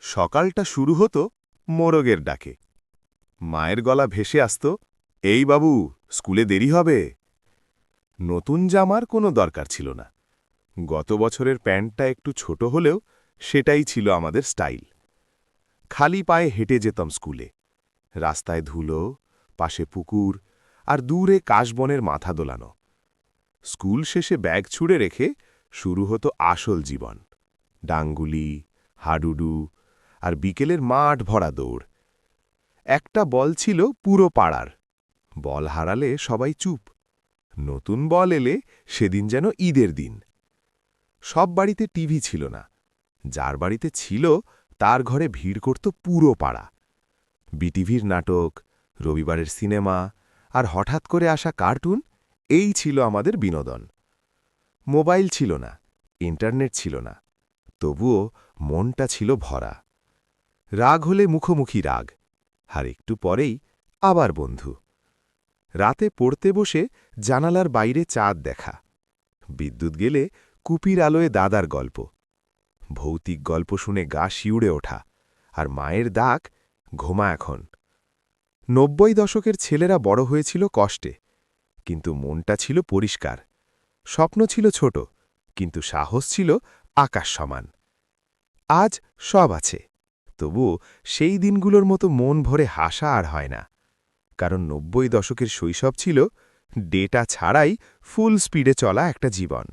সকালটা শুরু হতো মোরগের ডাকে। মায়ের গলা ভেসে আসত, এই বাবু, স্কুলে দেরি হবে। নতুন জামার কোনো দরকার ছিল না। গত বছরের প্যান্টটা একটু ছোট হলেও সেটাই ছিল আমাদের স্টাইল। খালি পায়ে হেঁটে যেতাম স্কুলে। রাস্তায় ধুলো, পাশে পুকুর, আর দূরে কাশবনের মাথা দোলানো। স্কুল শেষে ব্যাগ ছুঁড়ে রেখে শুরু হতো আসল জীবন। ডাঙ্গুলি, হাডুডু, আর বিকেলের মাঠ ভরা দৌড়। একটা বল ছিল পুরো পাড়ার। বল হারালে সবাই চুপ। নতুন বল এলে সেদিন যেন ঈদের দিন। সব বাড়িতে টিভি ছিল না। যার বাড়িতে ছিল তার ঘরে ভিড় করত পুরো পাড়া। বিটিভির নাটক, রবিবারের সিনেমা, আর হঠাৎ করে আসা কার্টুন, এই ছিল আমাদের বিনোদন। মোবাইল ছিল না, ইন্টারনেট ছিল না, তবুও মনটা ছিল ভরা। রাগ হলে মুখোমুখি রাগ, আর একটু পরেই আবার বন্ধু। রাতে পড়তে বসে জানালার বাইরে চাঁদ দেখা। বিদ্যুৎ গেলে কুপির আলোয় দাদার গল্প। ভৌতিক গল্প শুনে গা শিউড়ে ওঠা, আর মায়ের ডাক, ঘুমা এখন। ৯০ দশকের ছেলেরা বড় হয়েছিল কষ্টে, কিন্তু মনটা ছিল পরিষ্কার। স্বপ্ন ছিল ছোট, কিন্তু সাহস ছিল আকাশ সমান। আজ সব আছে, তবুও সেই দিনগুলোর মতো মন ভরে হাসা আর হয় না। কারণ ৯০ দশকের শৈশব ছিল ডেটা ছাড়াই ফুল স্পিডে চলা একটা জীবন।